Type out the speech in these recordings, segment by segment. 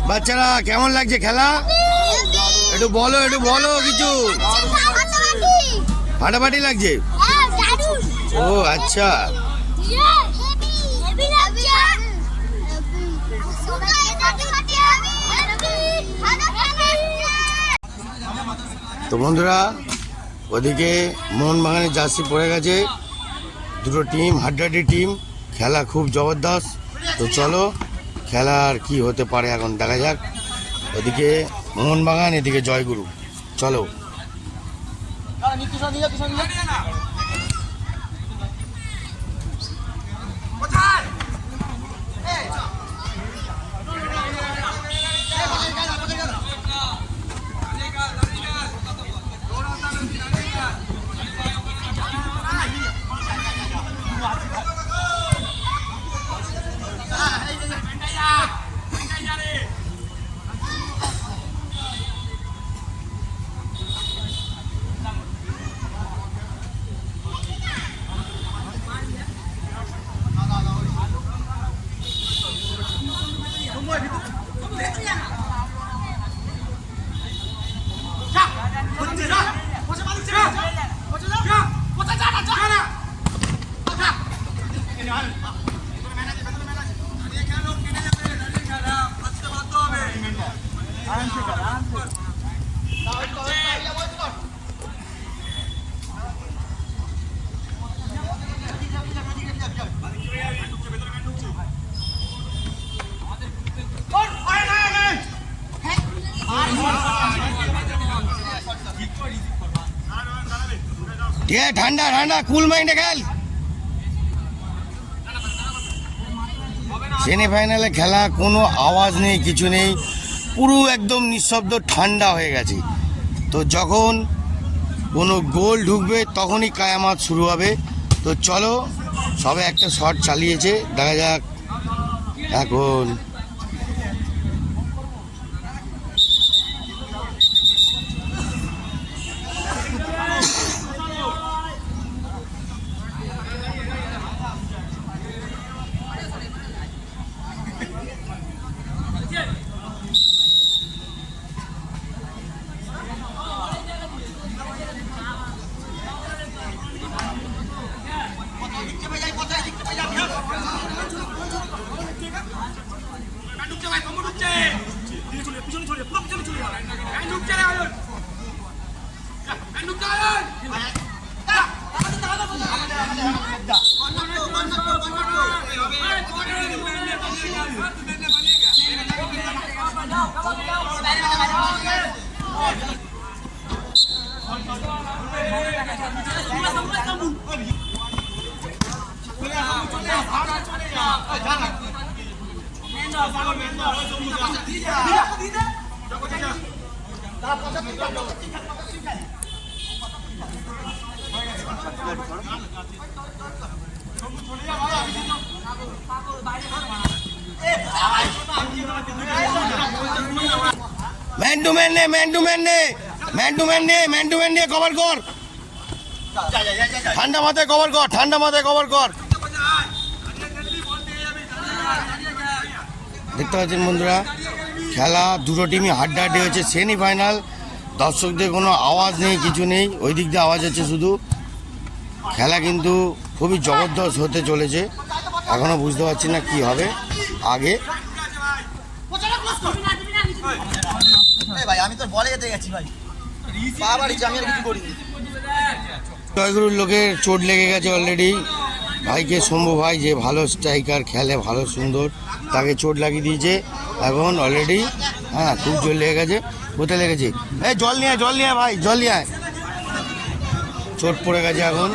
বাচ্চারা কেমন লাগছে খেলা? একটু বলো কিছু। ফাটাফাটি লাগছে? ও আচ্ছা। তো বন্ধুরা, ওদিকে মোহনবাগানের জার্সি পড়ে গেছে, দুটো টিম হাড্ডাহাড্ডি টিম, খেলা খুব জবরদস্ত। তো চলো খেলা আর কি হতে পারে এখন দেখা যাক। ওদিকে মোহনবাগান, এদিকে জয়গুরু। চলো। ঠান্ডা ঠান্ডা কুল মাইন্ডে খেল। সেমিফাইনালে খেলা, কোনো আওয়াজ নেই, কিছু নেই, পুরো একদম নিঃশব্দ ঠান্ডা হয়ে গেছে। তো যখন কোনো গোল ঢুকবে তখনই কায়ামাত শুরু হবে। তো চলো, সবে একটা শট চালিয়েছে, দেখা যাক এখন। ম্যান টু ম্যান নে কভার কর, ঠান্ডা মাথায় কভার কর। দেখতে পাচ্ছেন বন্ধুরা, খেলা দুটো টিমই হাড্ডাহাড্ডি হয়েছে, সেমিফাইনাল। দর্শকদের কোনো আওয়াজ নেই, কিছু নেই, ওই দিক দিয়ে আওয়াজ হচ্ছে শুধু। খেলা কিন্তু খুবই জবরদস্ত হতে চলেছে, এখনো বুঝতে পারছি না কি হবে আগে। জয়গুরুর লোকের চোট লেগে গেছে অলরেডি। ভাইকে শম্ভু ভাই, যে ভালো স্ট্রাইকার, খেলে ভালো সুন্দর, তাকে চোট লাগিয়ে দিয়েছে এখন অলরেডি। হ্যাঁ, খুব জোর লেগে গেছে। কোথায় লেগেছে? এই জল নিয়ে ভাই, জল নিয়ে আয়। চোট পড়ে গেছে এখন।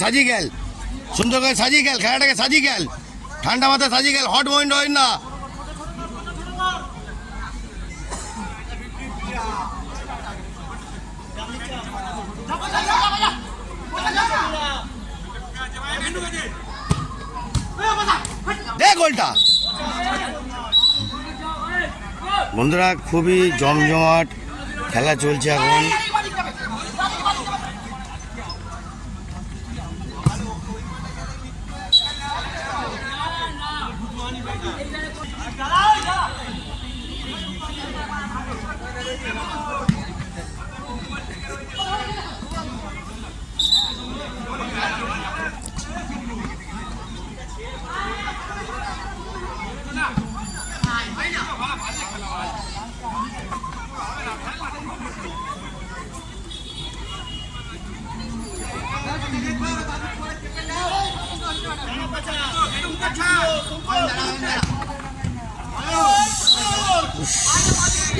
সাজিয়ে গেল, সুন্দর করে সাজিয়ে গেল, খেলাটাকে সাজিয়ে গেল, ঠান্ডা মাথায় সাজিয়ে গেল, হট মাইন্ড হয় না। দে গোলটা। বন্ধুরা খুবই জমজমাট খেলা চলছে এখন।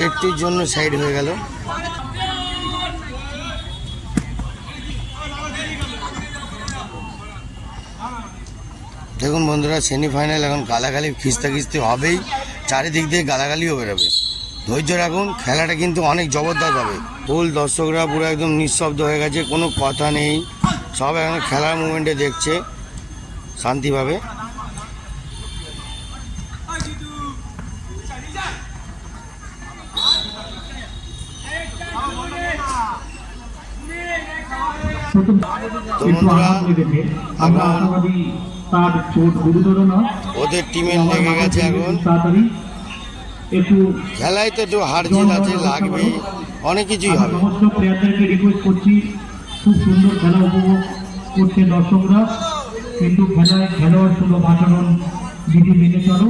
একটির জন্য সাইড হয়ে গেল। দেখুন বন্ধুরা, সেমিফাইনাল এখন গালাগালি খিস্তি হবেই, চারিদিক দিয়ে গালাগালিও বেরোবে। ধৈর্য রাখুন, খেলাটা কিন্তু অনেক জবরদস্ত হবে। ফুল দর্শকরা পুরো একদম নিঃশব্দ হয়ে গেছে, কোনো কথা নেই, সব এখন খেলার মুভমেন্টে দেখছে শান্তিভাবে। তো বন্ধুরা ওদের টিমে লেগে গেছে এখন। খেলায় তো একটু হার জিত আছে, লাগবে, অনেক কিছুই হবে। সমস্ত প্লেয়ারদেরকে রিকোয়েস্ট করছি, খুব সুন্দর খেলা উপভোগ করছে দর্শকরা, কিন্তু খেলায় খেলোয়াড় সুলভ আচরণ বিধি মেনে চলো।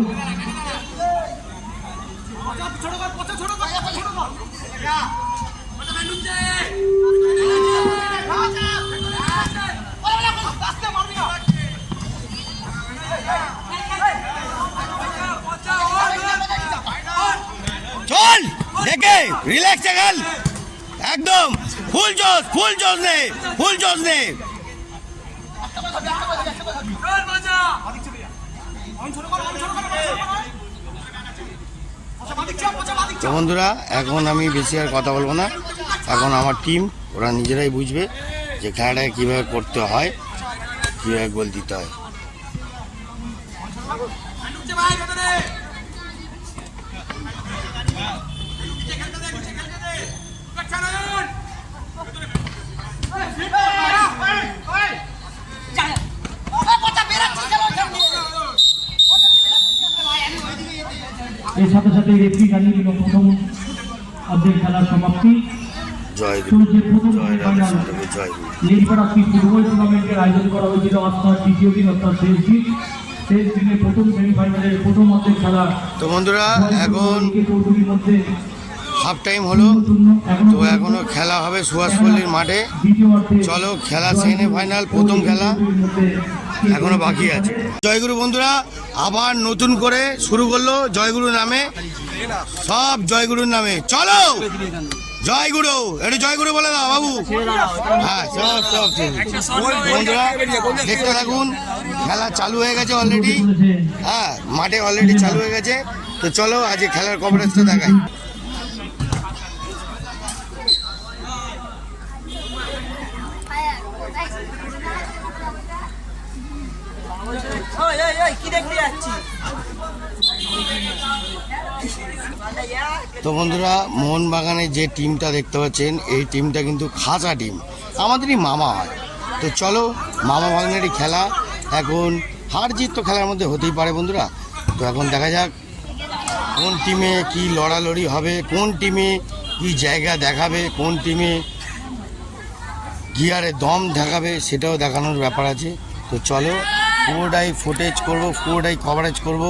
চল দেখে রিল্যাক্স খেল, একদম ফুল জোশ নে, ফুল জোশ নে। তো বন্ধুরা, এখন আমি বেশি আর কথা বলবো না, এখন আমার টিম ওরা নিজেরাই বুঝবে যে খেলাটাকে কীভাবে করতে হয়, কীভাবে গোল দিতে হয়। এর সাথে সাথে রেফারি জানিয়ে দিল প্রথম অর্ধেক খেলার সমাপ্তি। নীলপাড়া ফুটবল টুর্নামেন্টের আয়োজন করা হয়েছিল আজকের দ্বিতীয় দিন, অর্থাৎ শেষ দিনে প্রথম সেমিফাইনালের প্রথম অর্ধেক খেলা। তো বন্ধুরা, এখন হাফ টাইম হলো, তো এখনো খেলা হবে সুভাষপল্লীর মাঠে। চলো, খেলা সেমিফাইনাল প্রথম খেলা এখনো বাকি আছে। জয়গুরু বন্ধুরা আবার নতুন করে শুরু করলো জয়গুরু নামে, সব জয়গুরুর নামে। চলো জয়গুরু, একটু জয়গুরু বলে দাও বাবু। হ্যাঁ, সব বন্ধুরা দেখতে থাকুন, খেলা চালু হয়ে গেছে অলরেডি। হ্যাঁ, মাঠে অলরেডি চালু হয়ে গেছে। তো চলো আজকে খেলার কভারেজটা দেখাই। তো বন্ধুরা, মোহনবাগানের যে টিমটা দেখতে পাচ্ছেন, এই টিমটা কিন্তু খাসা টিম, আমাদেরই মামা হয়। তো চলো, মামা ভাগ্নেরই খেলা, এখন হার জিত তো খেলার মধ্যে হতেই পারে বন্ধুরা। তো এখন দেখা যাক কোন টিমে কি লড়ালড়ি হবে, কোন টিমে কি জায়গা দেখাবে, কোন টিমে গিয়ারে দম দেখাবে, সেটাও দেখানোর ব্যাপার আছে। তো চলো, পুরোটাই ফুটেজ করবো, পুরোটাই কভারেজ করব,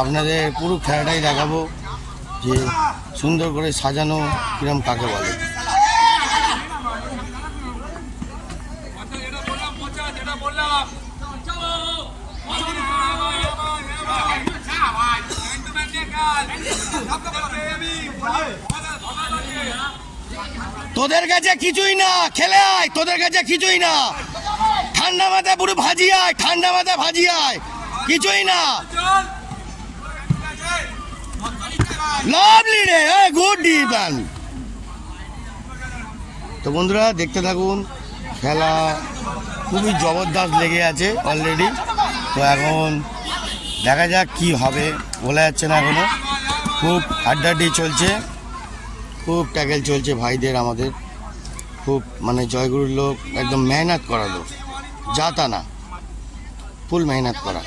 আপনাদের পুরো খেলাটাই দেখাবো যে সুন্দর করে সাজানো কিরম কাকে বলে। তোদের কাছে কিছুই না, খেলে আয়, তোদের কাছে কিছুই না, ঠান্ডা মাথায় পুরো ভাজি আয়, ঠান্ডা মাথায় ভাজি আয়, কিছুই না। লাভলি রে, গুড ডিফেন্স। তো বন্ধুরা দেখতে থাকুন, খেলা খুবই জবরদস্ত লেগে আছে অলরেডি। তো এখন দেখা যাক কি হবে, বলা যাচ্ছে না এখনো। খুব হাড্ডাহাড্ডি চলছে, খুব ট্যাকেল চলছে ভাইদের আমাদের, খুব মানে জয়গুরুর লোক একদম মেহনত করা লোক, যা তা না, ফুল মেহনত করা,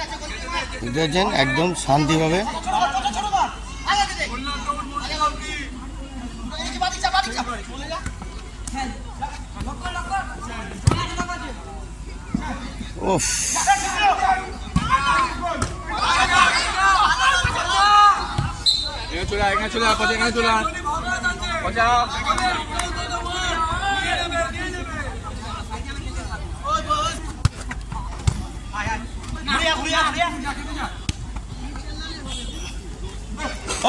বুঝতে পারছেন, একদম শান্তিভাবে। উফ, এখানে চলে এখানে চলে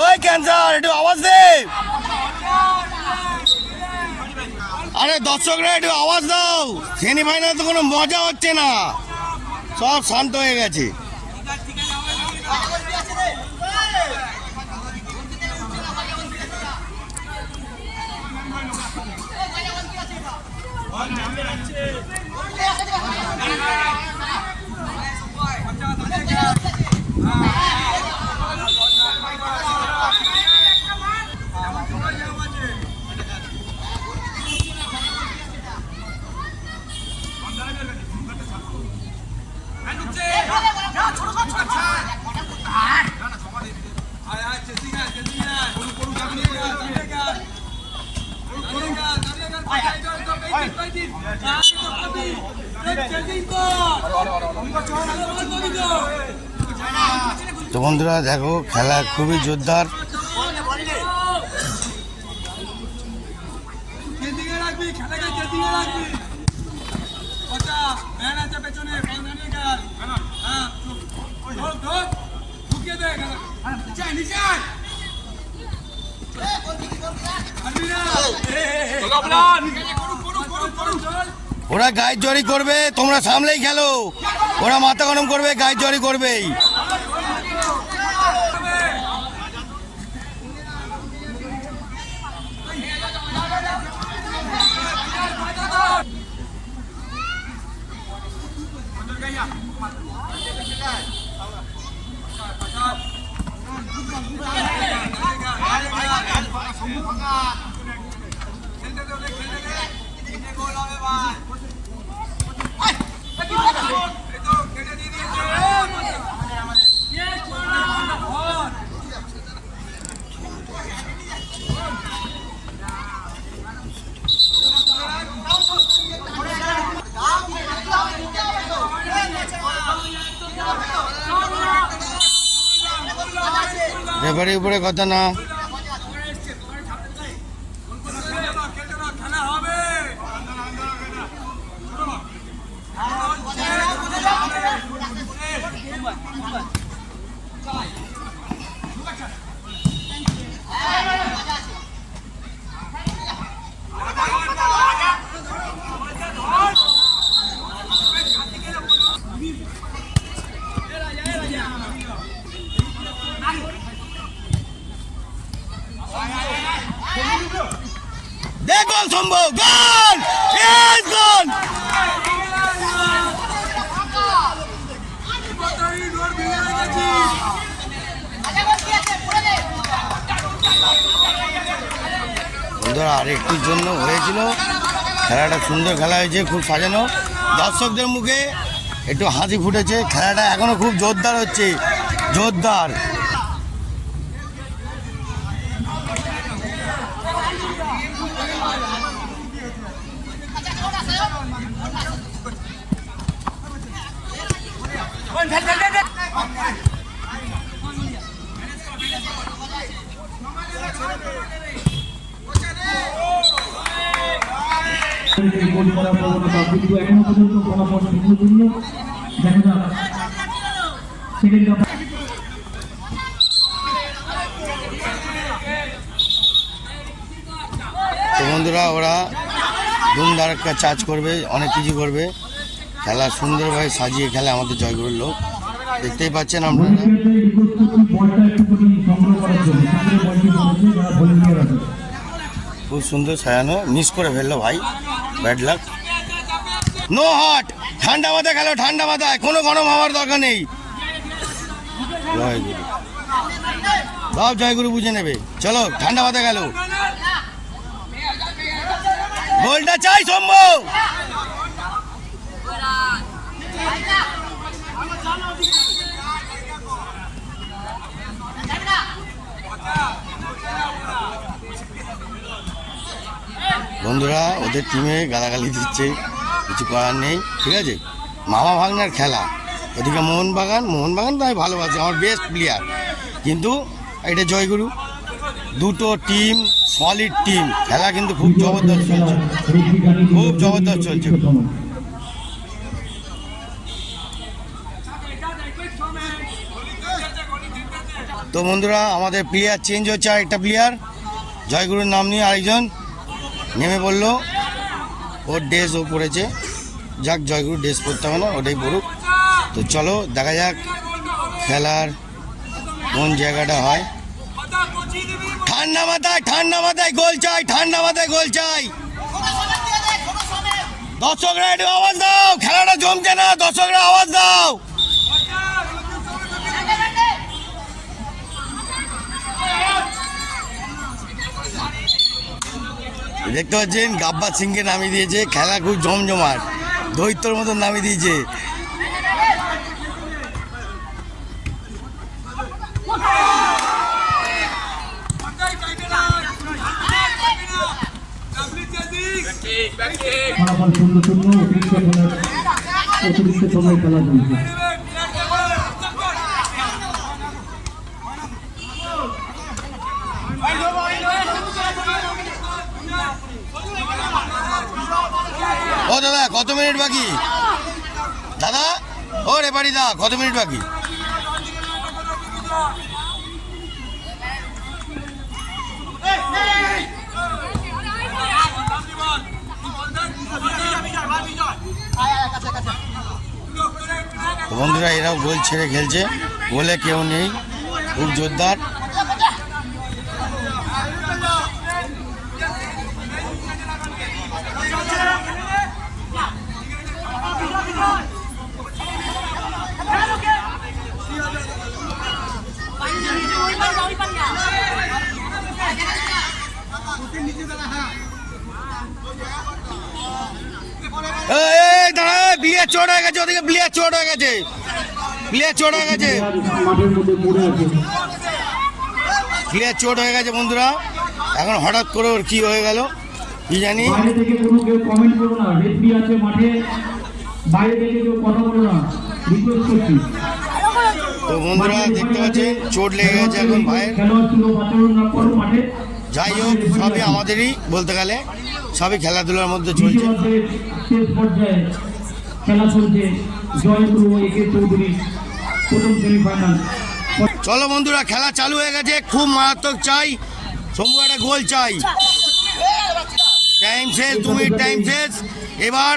ওই ক্যান্সার একটু আওয়াজ দে, আরে দর্শকরা একটু আওয়াজ দাও, সেমিফাইনাল তো কোনো মজা হচ্ছে না, সব শান্ত হয়ে গেছে। তো বন্ধুরা দেখো, খেলা খুবই জোরদার। ওরা গায়ের জড়ি করবে, তোমরা সামলেই খেলো, ওরা মাথা গরম করবে, গায়ের জড়ি করবেই। রেফারির উপরে কথা না। দেখো সম্ভব গোল, ইয়েস গোল। বন্ধুরা আর একটুর জন্য হয়েছিল, খেলাটা সুন্দর খেলা হয়েছে, খুব সাজানো, দর্শকদের মুখে একটু হাসি ফুটেছে, খেলাটা এখনো খুব জোরদার হচ্ছে, জোরদার। গোল করার প্রবণতা, কিন্তু এখনো পর্যন্ত ফলাফল ভিন্ন। দেখা যাক সেকেন্ড হাফ। তো বন্ধুরা ওরা ধুমধারাক্কা চার্জ করবে, অনেক কিছু করবে, খেলা সুন্দরভাবে সাজিয়ে খেলে আমাদের জয়গুরুর লোক, দেখতেই পাচ্ছেন আপনারা। খুব সুন্দর সাজানো, মিস করে ফেললো ভাই, ব্যাড লাক। নো হট, ঠান্ডা মাথায় খেলো, ঠান্ডা মাথায়, কোনো গরম হওয়ার দরকার নেই। জয়গুরু। সব জয়গুরু বুঝে নেবে। চলো ঠান্ডা মাথা গেল, গোলটা চাই সম্ভব। বন্ধুরা ওদের টিমে গালাগালি দিচ্ছে, কিছু করার নেই, ঠিক আছে। মামা ভাগনার খেলা, ওদিকে মোহনবাগান তো আমি ভালোবাসি, আমার বেস্ট প্লেয়ার, কিন্তু এটা জয়গুরু। দুটো টিম সলিড টিম, খেলা কিন্তু খুব জবরদস্ত চলছে, খুব জবরদস্ত চলছে। তো বন্ধুরা আমাদের প্লেয়ার চেঞ্জ হচ্ছে, আরেকটা প্লেয়ার জয়গুরুর নাম নিয়ে আরেকজন নেমে পড়লো। ওর ড্রেস ও পড়েছে, যাক জয়গুরু ড্রেস পরতে হবে না, ওটাই পড়ুক। তো চলো দেখা যাক খেলার কোন জায়গাটা হয়। ঠান্ডা মাথায় গোল চাই, ঠান্ডা মাথায় গোল চাই। দর্শকরা একটু আওয়াজ দাও, খেলাটা জমছে না, দর্শকরা আওয়াজ দাও। দেখতে পাচ্ছেন গাব্বার সিংকে নামিয়ে দিয়েছে, খেলা খুব জমজমাট, দৈত্যর মতন নামিয়ে দিয়েছে। অতিরিক্ত সময় খেলা চলছে। ও দাদা কত মিনিট বাকি? দাদা ও রেপারি দা কত মিনিট বাকি? বন্ধুরা এরাও গোল ছেড়ে খেলছে, গোলে কেউ নেই, খুব জোরদার। প্লেয়ার চোট হয়ে গেছে, ওদিকে প্লেয়ার চোট হয়ে গেছে, প্লেয়ার চোট হয়ে গেছে বন্ধুরা। এখন হঠাৎ করে ওর কি হয়ে গেল কি জানি। তো বন্ধুরা দেখতে পাচ্ছেন চোট লেগে গেছে এখন ভাইয়ের। যাই হোক সবই আমাদেরই বলতে গেলে, সবই খেলাধুলার মধ্যে চলছে। চলো বন্ধুরা খেলা চালু হয়ে গেছে, খুব মারাত্মক চাই, শম্ভু একটা গোল চাই। টাইম শেষ, 2 মিনিট টাইম শেষ। এবার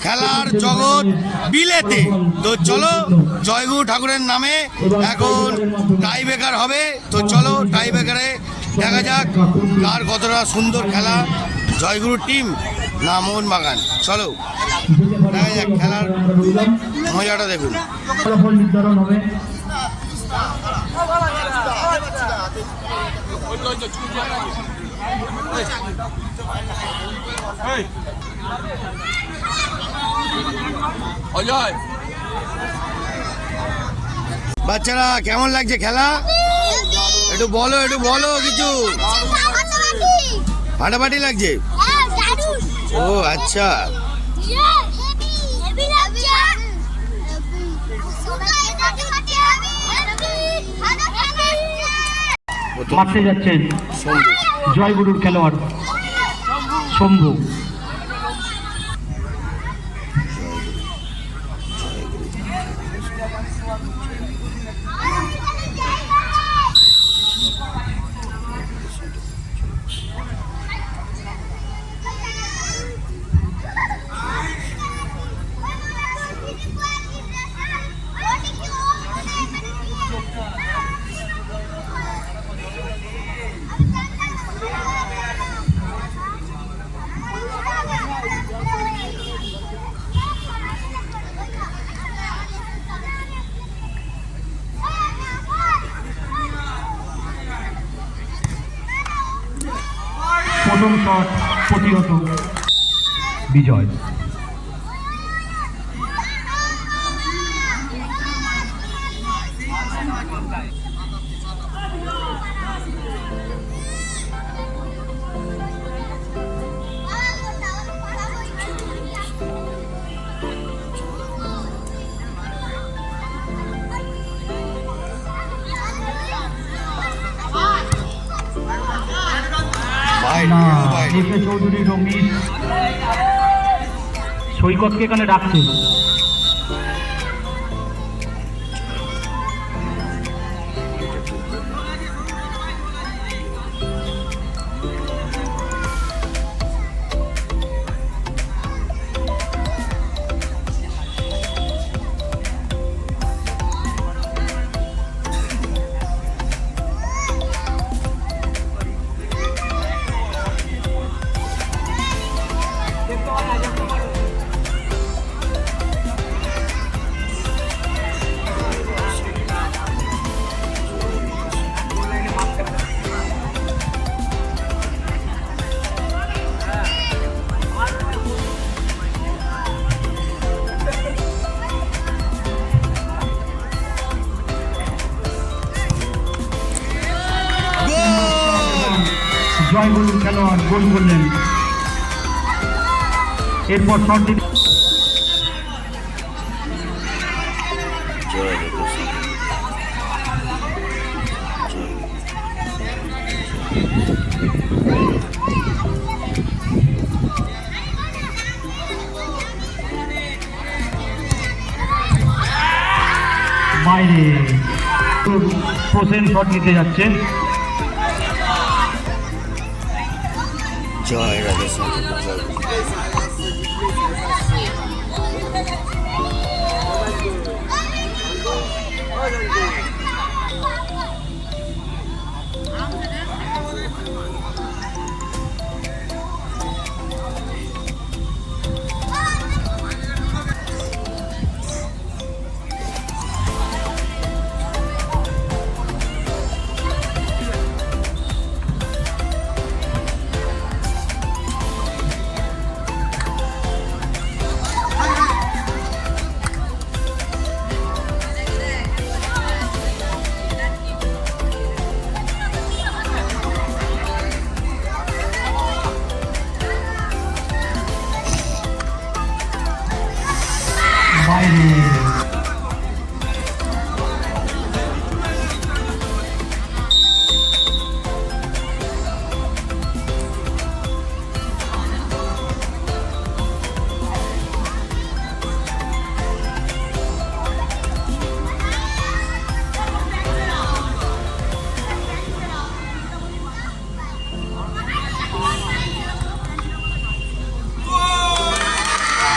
খেলার জগৎ বিলেতে। তো চলো জয়গুরু ঠাকুরের নামে এখন টাই ব্রেকার হবে। তো চলো টাই ব্রেকারে দেখা যাক কার কতটা সুন্দর খেলা, জয়গুরু টিম না মোহনবাগান। চলো দেখা যাক খেলার মজাটা দেখুন। নির্ধারণ হবে। বাচ্চারা কেমন লাগছে খেলা? একটু বলো কিছু। ফাটাফাটি লাগছে? ও আচ্ছা, মারতে যাচ্ছেন জয়গুরুর খেলোয়াড় শম্ভু। প্রথম শট প্রতিহত, বিজয়। না, এসে চৌধুরী রমিশ সৈকতকে এখানে রাখছে। জয়গুরুর খেলোয়াড় গোল করলেন। এরপর শট দিন বাইরে, প্রসেন শট নিতে যাচ্ছেন। জয় রাধে বাইরে,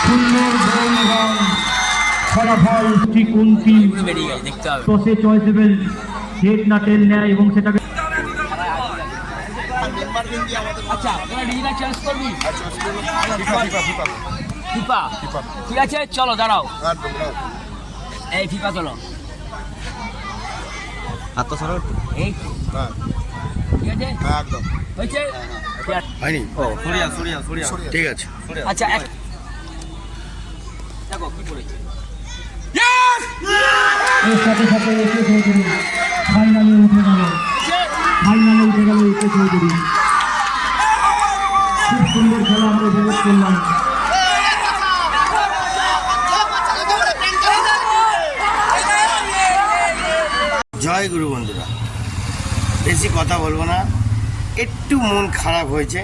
সুন্দর গোল এবং ফলাফল কোন টিম টসে চয়েসেবল হেড না টেল নেয় এবং সেটাকে আচ্ছা তোরা ডিজিটাল চেঞ্জ করবি ফিফা ঠিক আছে চলো দাঁড়াও এই ফিফা চলো আত্মসরণ এই ঠিক আছে একদম হয়েছে হয়নি? ও সরিয়া ঠিক আছে। আচ্ছা এক দেখো কি পড়েছে এর সাথে সাথে একে চৌধুরী ফাইনালে উঠে গেল, একে চৌধুরী। খুব সুন্দর খেলা আমরা উপভোগ করলাম। জয় গুরু বন্ধুরা, বেশি কথা বলবো না, একটু মন খারাপ হয়েছে,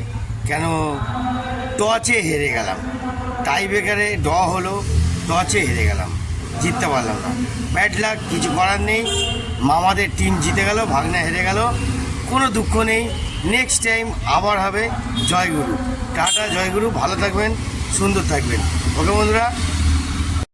কেন টচে হেরে গেলাম। টাই ব্রেকারে হলো, টচে হেরে গেলাম, জিততে পারলাম না। ব্যাড লাক, কিছু করার নেই। মামাদের টিম জিতে গেল, ভাগনা হেরে গেল, কোনো দুঃখ নেই। নেক্সট টাইম আবার হবে। জয় গুরু, টাটা, জয় গুরু, ভালো থাকবেন, সুন্দর থাকবেন। ওকে বন্ধুরা।